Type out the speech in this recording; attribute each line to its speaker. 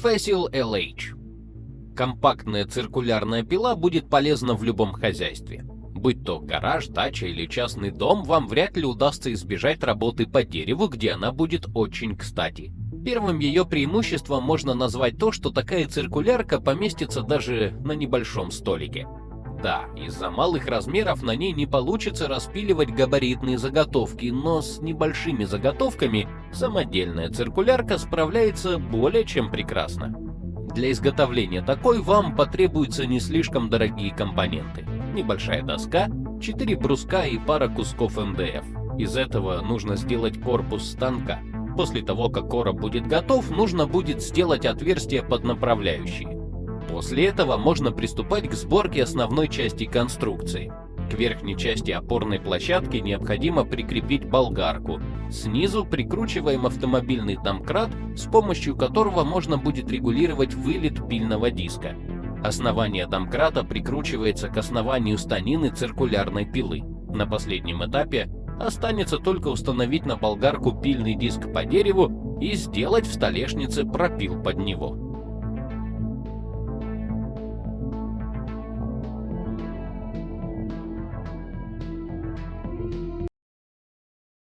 Speaker 1: Facil LH. Компактная циркулярная пила будет полезна в любом хозяйстве. Будь то гараж, дача или частный дом, вам вряд ли удастся избежать работы по дереву, где она будет очень кстати. Первым ее преимуществом можно назвать то, что такая циркулярка поместится даже на небольшом столике. Да, из-за малых размеров на ней не получится распиливать габаритные заготовки, но с небольшими заготовками самодельная циркулярка справляется более чем прекрасно. Для изготовления такой вам потребуются не слишком дорогие компоненты. Небольшая доска, 4 бруска и пара кусков МДФ. Из этого нужно сделать корпус станка. После того, как короб будет готов, нужно будет сделать отверстие под направляющие. После этого можно приступать к сборке основной части конструкции. К верхней части опорной площадки необходимо прикрепить болгарку. Снизу прикручиваем автомобильный домкрат, с помощью которого можно будет регулировать вылет пильного диска. Основание домкрата прикручивается к основанию станины циркулярной пилы. На последнем этапе останется только установить на болгарку пильный диск по дереву и сделать в столешнице пропил под него.